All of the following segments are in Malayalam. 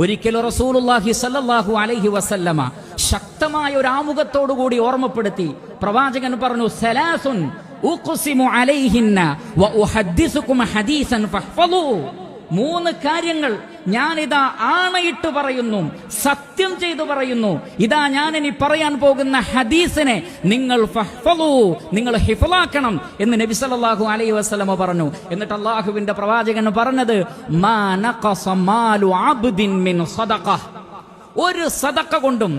ഒരിക്കലും റസൂലുള്ളാഹി സ്വല്ലല്ലാഹു അലൈഹി വസല്ലമ ശക്തമായ ഒരു ആമുഖത്തോടുകൂടി ഓർമ്മപ്പെടുത്തി. പ്രവാചകൻ പറഞ്ഞു, സലാസുൻ ഉഖ്സിമു അലൈഹിന്ന വ ഉഹദ്ദിസുകും ഹദീസൻ ഫഹ്ഫളൂ. 3 കാര്യങ്ങൾ ഞാനിതാ ആണയിട്ട് പറയുന്നു, സത്യം ചെയ്തു പറയുന്നു. ഇതാ ഞാൻ ഇനി പറയാൻ പോകുന്ന ഹദീസിനെ നിങ്ങൾ ഫഹ്ഫളൂ, നിങ്ങൾ ഹിഫ്ളാക്കണം എന്ന് നബി സല്ലല്ലാഹു അലൈഹി വസല്ലമ പറഞ്ഞു. എന്നിട്ട് അല്ലാഹുവിന്റെ പ്രവാചകൻ പറഞ്ഞത്, മാ നഖസ മാലു അബ്ദിൻ മിൻ സദഖഹ്. ഒരു സദഖ കൊണ്ടും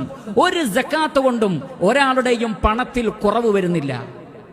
ഒരു സകാത്ത് കൊണ്ടും ഒരാളുടെയും പണത്തിൽ കുറവ് വരുന്നില്ല.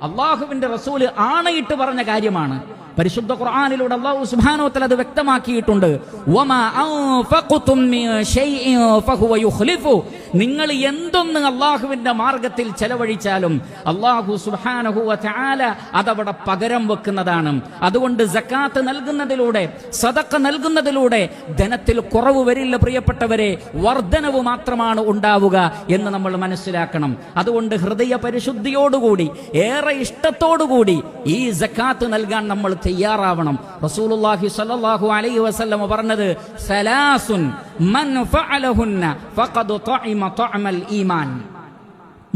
അല്ലാഹുവിന്റെ റസൂല് ആണയിട്ട് പറഞ്ഞ കാര്യമാണ്. പരിശുദ്ധ ഖുർആനിലൂടെ അല്ലാഹു സുബ്ഹാനഹു വ തആല അത് വ്യക്തമാക്കിയിട്ടുണ്ട്. വമാ അൻഫഖതും മിൻ ശൈഇൻ ഫഹുവ യുഖ്ലിഫു. നിങ്ങൾ എന്തൊന്ന് അല്ലാഹുവിന്റെ മാർഗത്തിൽ ചെലവഴിച്ചാലും അല്ലാഹു സുബ്ഹാനഹു വ തആല അതവിടെ പകരം വെക്കുന്നതാണ്. അതുകൊണ്ട് സകാത്ത് നൽകുന്നതിലൂടെ, സദഖ നൽകുന്നതിലൂടെ ധനത്തിൽ കുറവ് വരില്ല പ്രിയപ്പെട്ടവരെ, വർധനവ് മാത്രമാണ് ഉണ്ടാവുക എന്ന് നമ്മൾ മനസ്സിലാക്കണം. അതുകൊണ്ട് ഹൃദയ പരിശുദ്ധിയോടുകൂടി, ഏറെ ഇഷ്ടത്തോടുകൂടി ഈ സകാത്ത് നൽകാൻ നമ്മൾ തയ്യാറാവണം. റസൂലുള്ളാഹി സ്വല്ലല്ലാഹു അലൈഹി വസല്ലം പറഞ്ഞത്, സലാസുൻ മൻ ഫഅലഹുന്ന ഫഖദ് തഅമ തഅമൽ ഈമാൻ.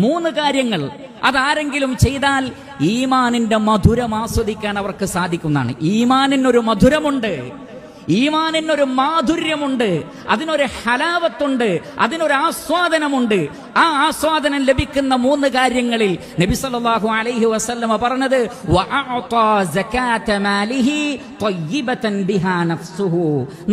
3 കാര്യങ്ങൾ അതാരെങ്കിലും ചെയ്താൽ ഈമാനിന്റെ മധുരം ആസ്വദിക്കാൻ അവർക്ക് സാധിക്കുന്നതാണ്. ഈമാനിനൊരു മധുരമുണ്ട്, ഈമാനിനൊരു മാധുര്യമുണ്ട്, അതിനൊരു ഹലാവത്തുണ്ട്, അതിനൊരു ആസ്വാദനമുണ്ട്. ആ ആസ്വാദനം ലഭിക്കുന്ന 3 കാര്യങ്ങളിൽ നബി സല്ലല്ലാഹു അലൈഹി വസല്ലമ പറഞ്ഞത്, വഅഅതാ സകാത മാലിഹി ത്വയ്യിബതൻ ബിഹാ നഫ്സുഹു.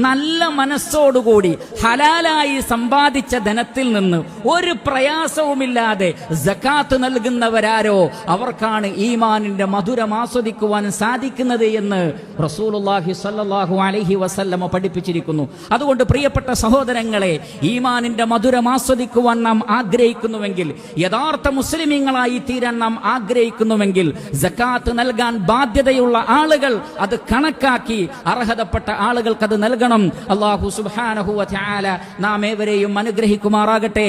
നല്ല മനസ്സോടുകൂടി ഹലാലായി സമ്പാദിച്ച ധനത്തിൽ നിന്ന് ഒരു പ്രയാസവുമില്ലാതെ സകാത്ത് നൽകുന്നവരാരോ അവർക്കാണ് ഈമാനിന്റെ മധുരം ആസ്വദിക്കുവാൻ സാധിക്കുന്നത് എന്ന് റസൂലുള്ളാഹി സ്വല്ലല്ലാഹു അലൈഹി വസല്ലമ പഠിപ്പിച്ചിരിക്കുന്നു. അതുകൊണ്ട് പ്രിയപ്പെട്ട സഹോദരങ്ങളെ, ഈമാനിന്റെ മധുരം ആസ്വദിക്കുവാൻ നാം ആഗ്രഹിക്കുന്നുവെങ്കിൽ, യഥാർത്ഥ മുസ്ലിമീങ്ങളായി തീരാൻ നാം ആഗ്രഹിക്കുന്നുവെങ്കിൽ, സകാത്ത് നൽകാൻ ബാധ്യതയുള്ള ആളുകൾ അത് കണക്കാക്കി അർഹതപ്പെട്ട ആളുകൾക്ക് അത് നൽകണം. അല്ലാഹു സുബ്ഹാനഹു വ തആല നാം ഏവരെയും അനുഗ്രഹിക്കുമാറാകട്ടെ.